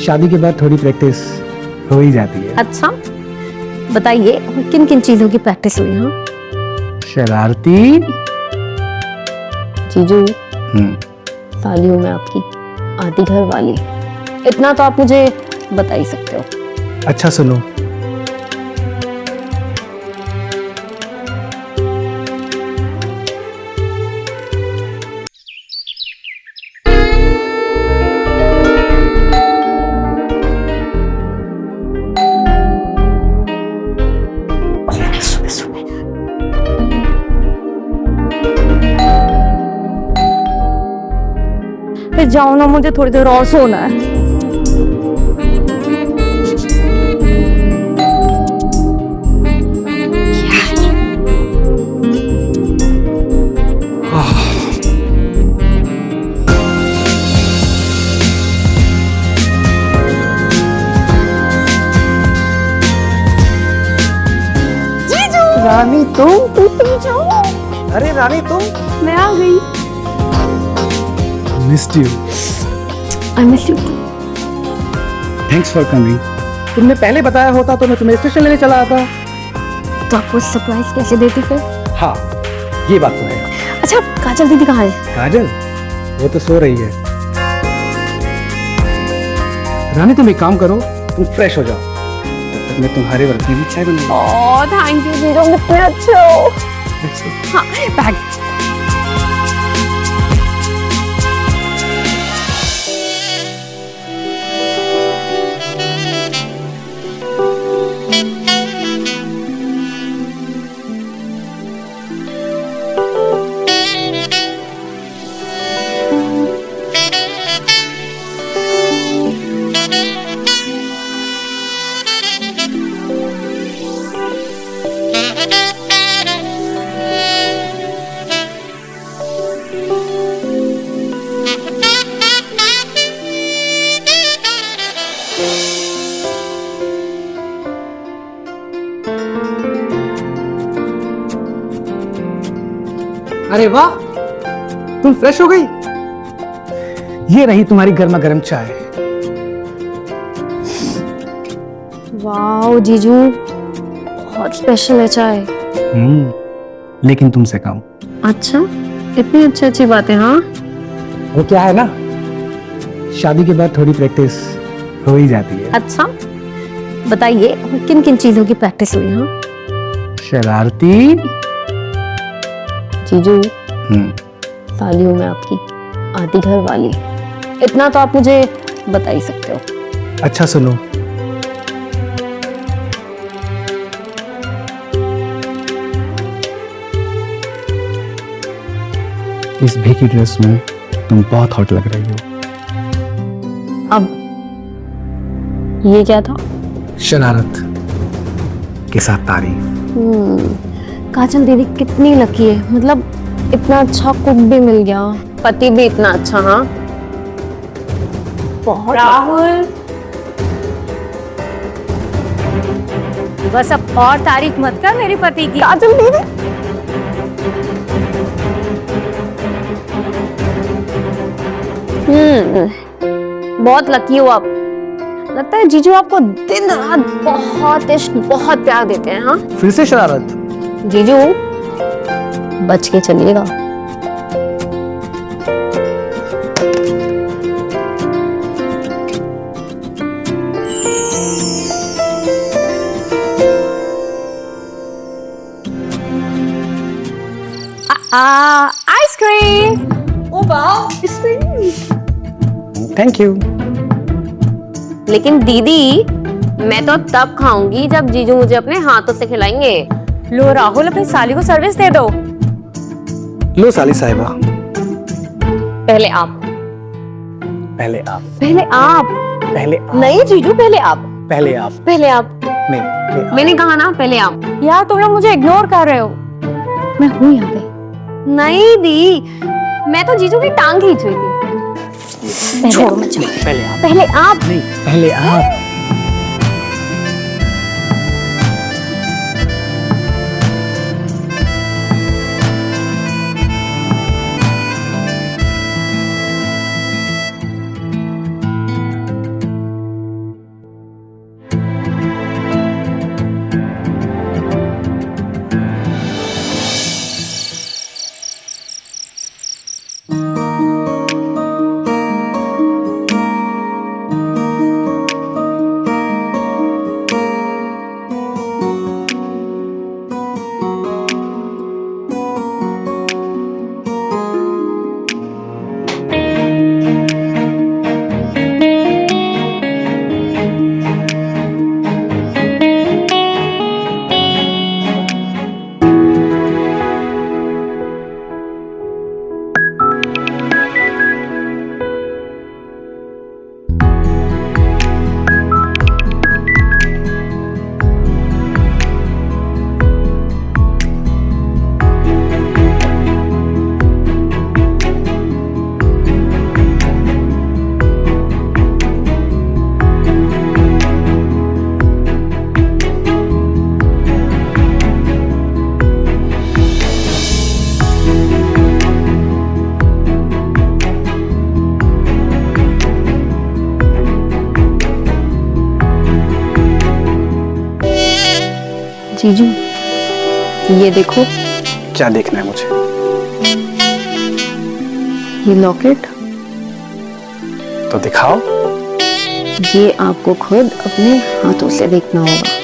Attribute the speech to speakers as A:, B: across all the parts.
A: शादी के बाद थोड़ी प्रैक्टिस हो ही जाती है।
B: अच्छा बताइए किन किन चीजों की प्रैक्टिस हुई? हाँ
A: शरारती।
B: जीजू साली हूँ मैं आपकी, आधी घर वाली, इतना तो आप मुझे बता ही सकते हो।
A: अच्छा सुनो,
B: फिर जाओ ना, मुझे थोड़ी देर और सोना है।
A: रानी
B: तुम जाओ।
A: अरे रानी तुम।
B: मैं आ गई।
A: Missed you.
B: I miss you too.
A: Thanks for coming. तुमने पहले बताया होता तो मैं तुम्हें स्टेशन लेने चला आता।
B: तो आपको सरप्राइज कैसे देती फिर?
A: हाँ ये बात तो है।
B: अच्छा काजल दीदी कहाँ है?
A: काजल वो तो सो रही है। रानी तुम एक काम करो, तुम फ्रेश हो जाओ, तब तक मैं तुम्हारे वर्क में भी चाय बनाऊंगा।
B: ओह थैंक यू जीजू, कितने अच्छे हो। हाँ बैग।
A: अरे वाह तुम फ्रेश हो गई। ये रही तुम्हारी गर्मा गर्म चाय।
B: वाओ जीजू बहुत स्पेशल है चाय।
A: लेकिन तुमसे कम।
B: अच्छा इतनी अच्छी अच्छी बातें। हाँ
A: वो क्या है ना, शादी के बाद थोड़ी प्रैक्टिस हो ही जाती है।
B: अच्छा बताइए किन किन चीजों की प्रैक्टिस हुई? हाँ
A: शरारती।
B: जीजू साली हूँ मैं आपकी, आधी घर वाली, इतना तो आप मुझे बता ही सकते हो।
A: अच्छा सुनो, इस भीगी ड्रेस में तुम बहुत हॉट लग रही हो।
B: अब ये क्या था?
A: शरारत के साथ तारीफ।
B: काजल दीदी कितनी लकी है, मतलब इतना अच्छा कुक भी मिल गया, पति भी इतना अच्छा। हाँ बहुत।
C: राहुल बस अब और तारीफ मत कर मेरे पति की।
B: काजल दीदी बहुत लकी हो आप। लगता है जीजू आपको दिन रात बहुत इश्क बहुत प्यार देते हैं। हाँ
A: फिर से शरारत।
B: जीजू बच के चलिएगा। आइसक्रीम।
C: ओ वाह
A: थैंक यू।
B: लेकिन दीदी मैं तो तब खाऊंगी जब जीजू मुझे अपने हाथों से खिलाएंगे।
C: लो राहुल अपनी साली को सर्विस दे दो।
A: लो साली साहिबा।
B: पहले आप।
A: पहले आप।
B: पहले आप।
A: पहले आप।
B: नहीं जीजू पहले आप।
A: पहले आप।
B: पहले आप।
A: नहीं
B: मैंने कहा ना पहले आप।
C: यार तुम लोग मुझे इग्नोर कर रहे हो।
B: मैं हूँ यहाँ पे। नहीं दी, मैं तो जीजू की टांग खींच रही थी।
A: छोड़ो मत जाओ। पहले आप।
B: पहले आप।
A: नहीं पहले आप।
B: जीजू, ये देखो,
A: क्या देखना है मुझे?
B: ये लॉकेट।
A: तो दिखाओ।
B: ये आपको खुद अपने हाथों से देखना होगा।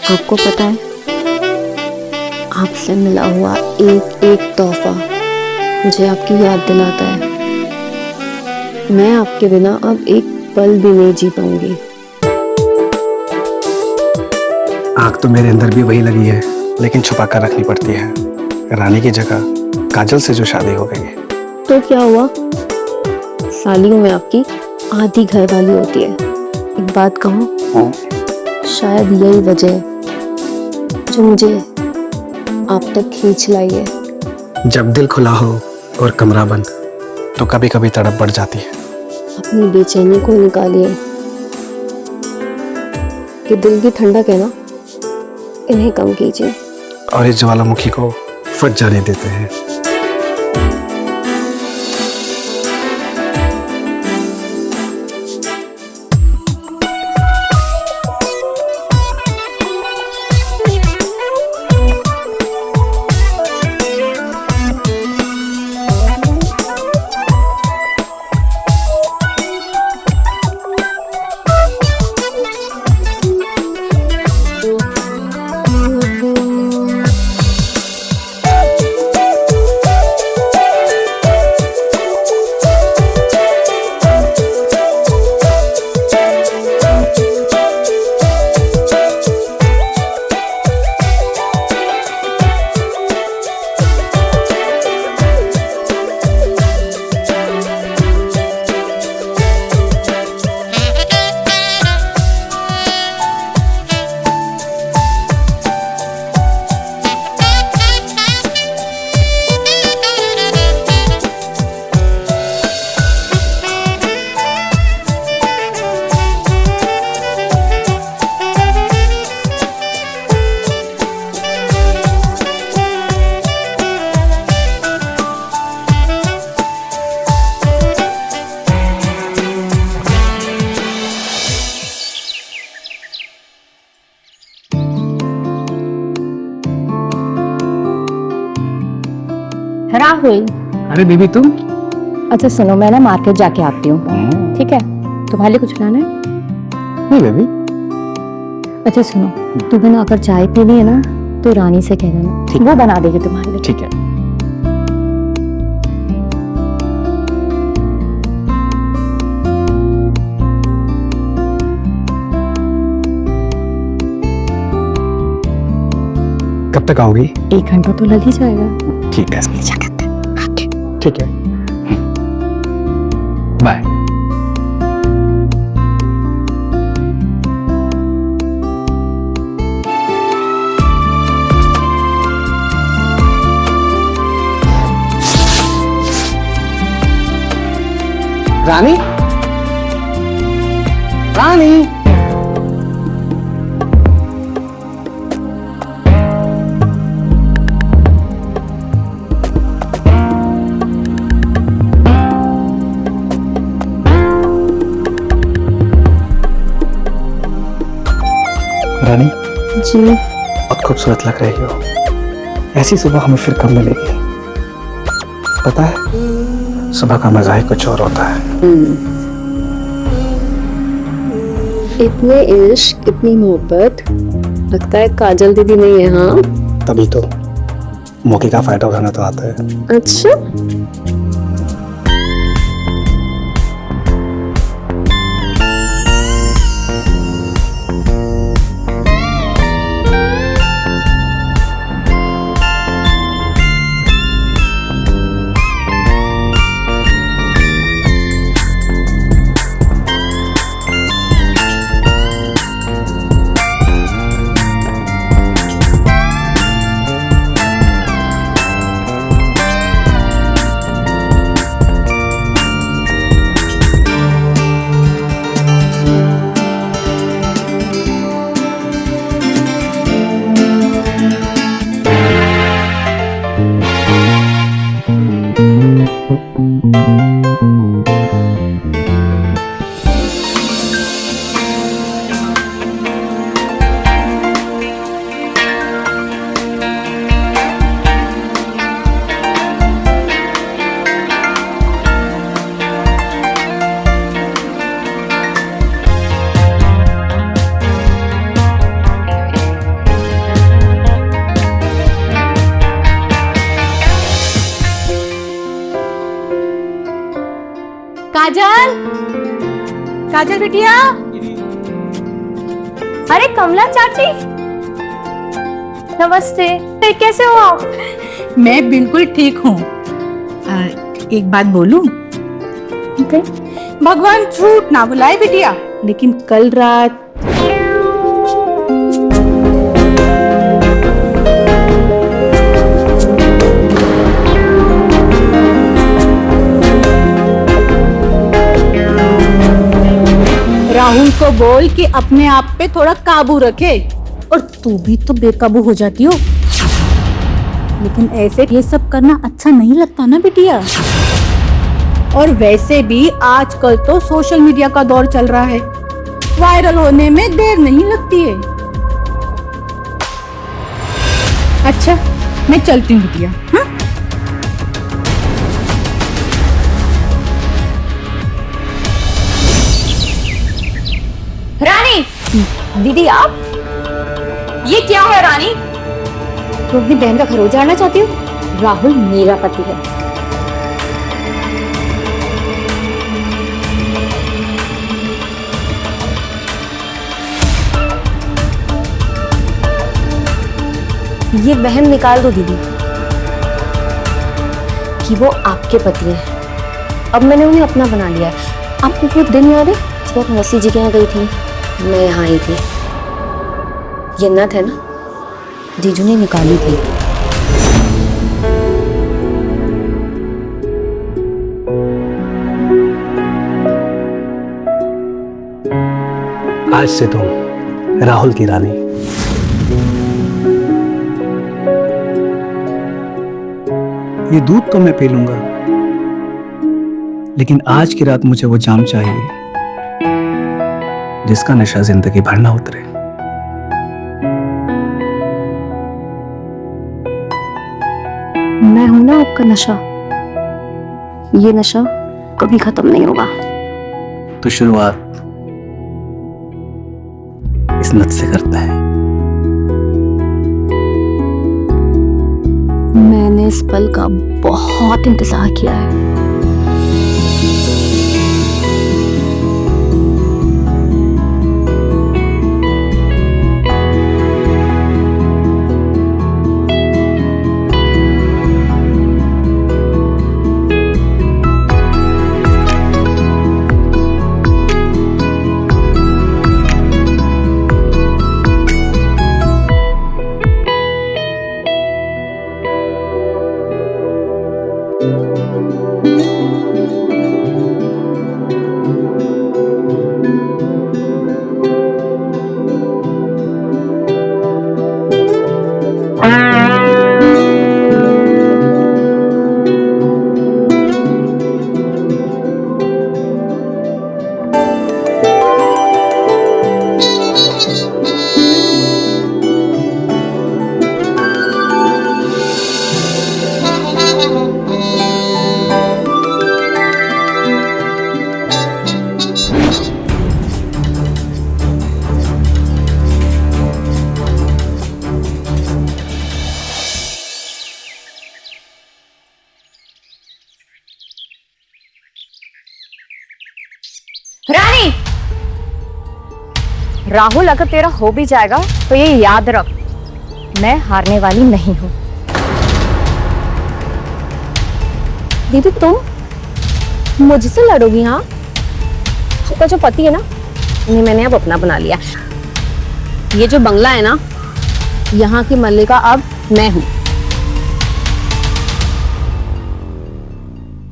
B: आपको पता है, आपसे मिला हुआ एक एक तोहफा मुझे आपकी याद दिलाता है। मैं आपके बिना अब एक पल भी नहीं जी पाऊंगी।
A: आग तो मेरे अंदर भी वही लगी है, लेकिन छुपा कर रखनी पड़ती है। रानी की जगह काजल से जो शादी हो गई है।
B: तो क्या हुआ, सालियों में आपकी आधी घर वाली होती है। एक बात कहूँ, शायद यही वजह है जो मुझे आप तक खींच लाई है।
A: जब दिल खुला हो और कमरा बंद, तो कभी कभी तड़प बढ़ जाती है।
B: अपनी बेचैनी को निकालिए। कि दिल की ठंडक है ना, इन्हें कम कीजिए।
A: और इस ज्वालामुखी को फट जाने देते हैं।
C: राहुल,
A: अरे बेबी तुम?
C: अच्छा सुनो, मैं ना मार्केट जाके आती हूँ, ठीक है? तुम्हारे लिए कुछ लाना है?
A: नहीं बेबी।
C: अच्छा सुनो, तुम्हें ना अगर चाय पीनी है ना तो रानी से कह देना, वो बना देगी तुम्हारे लिए।
A: ठीक है। कब तक आओगी?
C: 1 घंटा तो लग ही जाएगा।
A: ठीक है। ठीक है। बाय। रानी, रानी, रानी
B: जी,
A: बहुत खूबसूरत लग रही हो। ऐसी सुबह हमें फिर कब मिलेगी? पता है, सुबह का मजा ही कुछ और होता है।
B: इतने इश्क, इतनी मोहब्बत, लगता है काजल दीदी नहीं है। हाँ,
A: तभी तो मौके का फायदा उठाना तो आता है।
B: अच्छा।
D: काजल बिटिया।
C: अरे कमला चाची, नमस्ते। कैसे हो आप?
D: मैं बिल्कुल ठीक हूँ। एक बात बोलूं? भगवान झूठ ना बुलाए बिटिया, लेकिन कल रात राहुल को बोल कि अपने आप पे थोड़ा काबू रखे। और तू भी तो बेकाबू हो जाती हो। लेकिन ऐसे ये सब करना अच्छा नहीं लगता ना बिटिया। और वैसे भी आजकल तो सोशल मीडिया का दौर चल रहा है, वायरल होने में देर नहीं लगती है। अच्छा, मैं चलती हूँ बिटिया। हाँ?
C: रानी, दीदी आप? ये क्या है रानी? तुम अपनी बहन का घर उजाड़ना चाहती हो? राहुल मेरा पति है। ये वहम निकाल दो दीदी कि वो आपके पति है। अब मैंने उन्हें अपना बना लिया है। आपको वो दिन याद है जब आप मौसी जी के यहाँ गई थी? मैं यहाँ आई थी। ये नथ है ना, जीजू ने निकाली थी।
A: आज से तुम राहुल की रानी। ये दूध तो मैं पी लूंगा, लेकिन आज की रात मुझे वो जाम चाहिए जिसका नशा जिंदगी भर ना उतरे।
B: मैं हूं ना आपका नशा। ये नशा कभी खत्म नहीं होगा।
A: तो शुरुआत इस नथ से करता है।
B: मैंने इस पल का बहुत इंतजार किया है।
C: रानी, राहुल अगर तेरा हो भी जाएगा तो ये याद रख, मैं हारने वाली नहीं हूं। दीदी तुम मुझसे लड़ोगी? हाँ, आपका जो पति है ना, उन्हें मैंने अब अपना बना लिया। ये जो बंगला है ना, यहाँ की मल्लिका अब मैं हूं।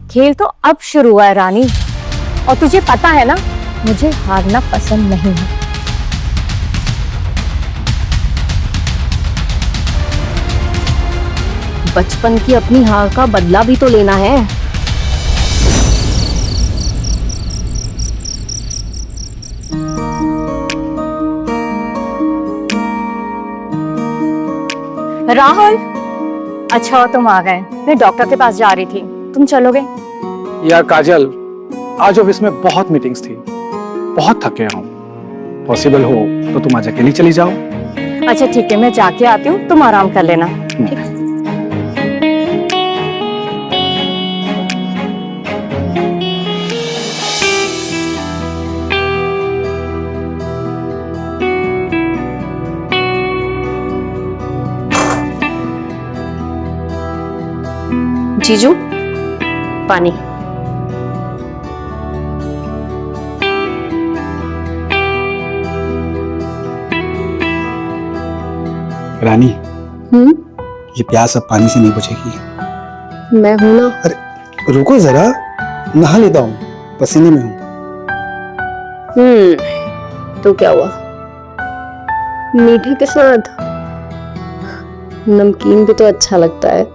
C: खेल तो अब शुरू हुआ है रानी, और तुझे पता है ना, मुझे हारना पसंद नहीं है। बचपन की अपनी हार का बदला भी तो लेना है। राहुल, अच्छा हो तुम आ गए। मैं डॉक्टर के पास जा रही थी, तुम चलोगे?
A: यार काजल, आज ऑफिस में बहुत मीटिंग्स थी, बहुत थके हूँ। पॉसिबल हो तो तुम आज अकेली चली जाओ।
C: अच्छा ठीक है, मैं जाके आती हूँ, तुम आराम कर लेना। जीजू, पानी।
A: रानी,
C: हम्म,
A: ये प्यास अब पानी से नहीं बुझेगी।
C: मैं हूं ना।
A: अरे रुको जरा, नहा लेता हूँ, पसीने में हूँ।
C: तो क्या हुआ? मीठे के साथ नमकीन भी तो अच्छा लगता है।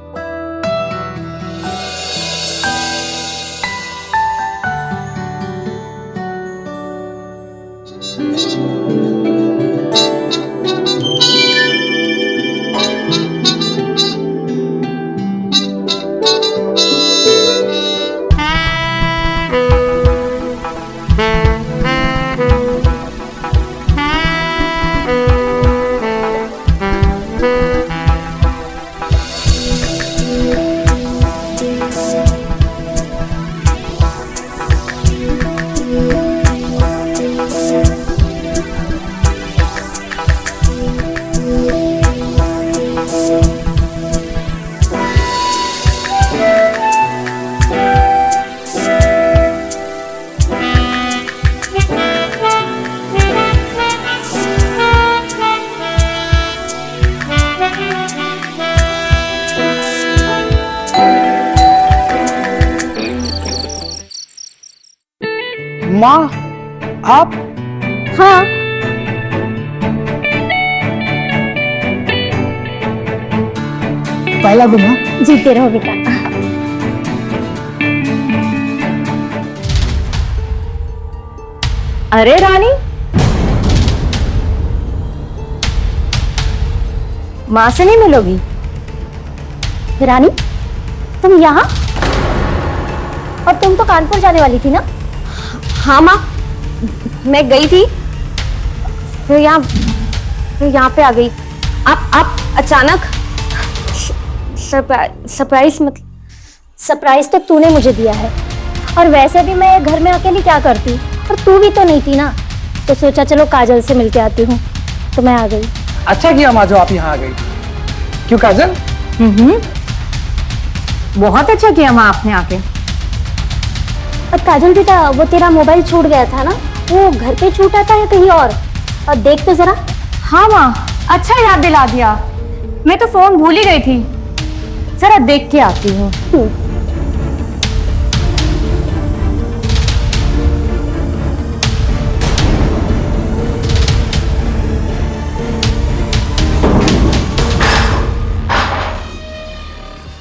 A: माँ, आप?
C: हाँ,
D: पहला गुना
B: जीते रहो बेटा।
C: अरे रानी, माँ से नहीं मिलोगी?
B: रानी, तुम यहाँ? और तुम तो कानपुर जाने वाली थी ना?
C: हाँ माँ, मैं गई थी, फिर यहाँ पे आ गई। आप अचानक सरप्राइज मतलब?
B: सरप्राइज तो तूने मुझे दिया है, और वैसे भी मैं घर में अकेली क्या करती, और तू भी तो नहीं थी ना, तो सोचा चलो काजल से मिलके आती हूँ, तो मैं आ गई।
A: अच्छा किया माँ जो आप यहाँ आ गई। क्यों काजल?
C: बहुत अच्छा किया माँ आपने आके।
B: और काजल बेटा, वो तेरा मोबाइल छूट गया था ना, वो घर पे छूटा था या कहीं और देख तो जरा।
C: हाँ माँ, अच्छा याद दिला दिया, मैं तो फोन भूल ही गई थी, जरा देख के आती हूँ।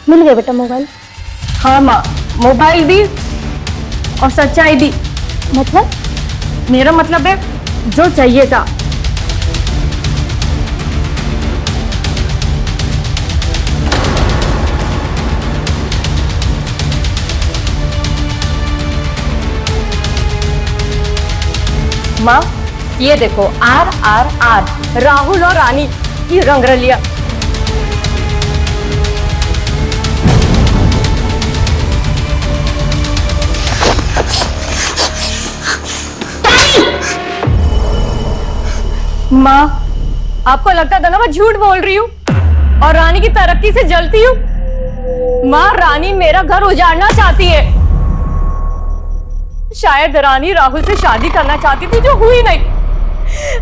B: मिल गया बेटा मोबाइल?
C: हाँ माँ, मोबाइल भी और सच्चाई भी।
B: मतलब?
C: मेरा मतलब है जो चाहिए था। माँ, ये देखो, RRR, राहुल और रानी की रंगरलिया। माँ, आपको लगता था ना मैं झूठ बोल रही हूँ और रानी की तरक्की से जलती हूँ। माँ, रानी मेरा घर उजाड़ना चाहती है। शायद रानी राहुल से शादी करना चाहती थी, जो हुई नहीं।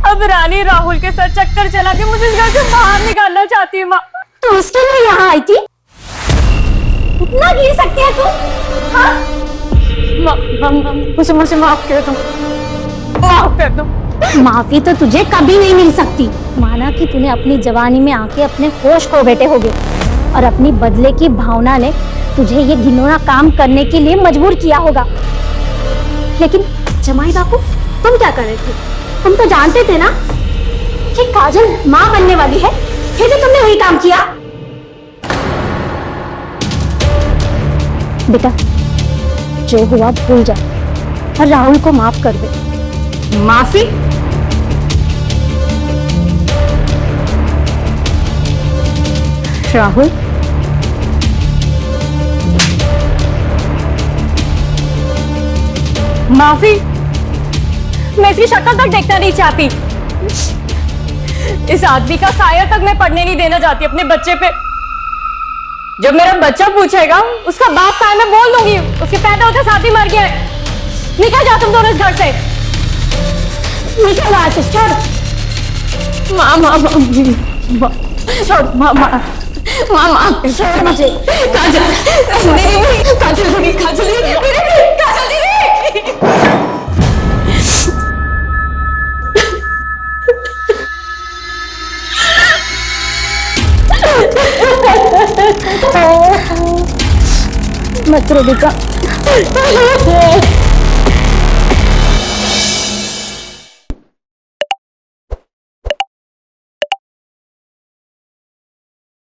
C: अब रानी राहुल के साथ चक्कर चला के मुझे इस घर से बाहर निकालना चाहती है। माँ,
B: तो उसके लिए यहाँ आई थी? इतना गिर सकती है तू? हाँ?
C: मुझे माफ कर दो, माफ कर दो।
B: माफी तो तुझे कभी नहीं मिल सकती। माना कि तूने अपनी जवानी में आके अपने होश खो बैठे होगे, और अपनी बदले की भावना ने तुझे ये घिनौना काम करने के लिए मजबूर किया होगा। लेकिन जमाई बापू, तुम क्या कर रहे थे? तुम तो जानते थे ना कि काजल माँ बनने वाली है, फिर भी तुमने वही काम किया। बेटा, जो हुआ भूल जा और राहुल को माफ कर दे।
C: माफी? राहुल, माफी? मैं इसकी शक्ल तक देखना नहीं चाहती। इस आदमी का साया तक मैं पड़ने नहीं देना चाहती अपने बच्चे पे। जब मेरा बच्चा पूछेगा उसका बाप कहाँ है, मैं बोल दूंगी उसके पैदा होते साथ ही मर गया है। निकल जा तुम दोनों इस घर से, निकल वहां से। छोड़ मामा, छोड़ मामा, मामा छोड़ मुझे। काजल नहीं, काजल नहीं, काजल नहीं, काजल नहीं।
D: मत रो बेटा।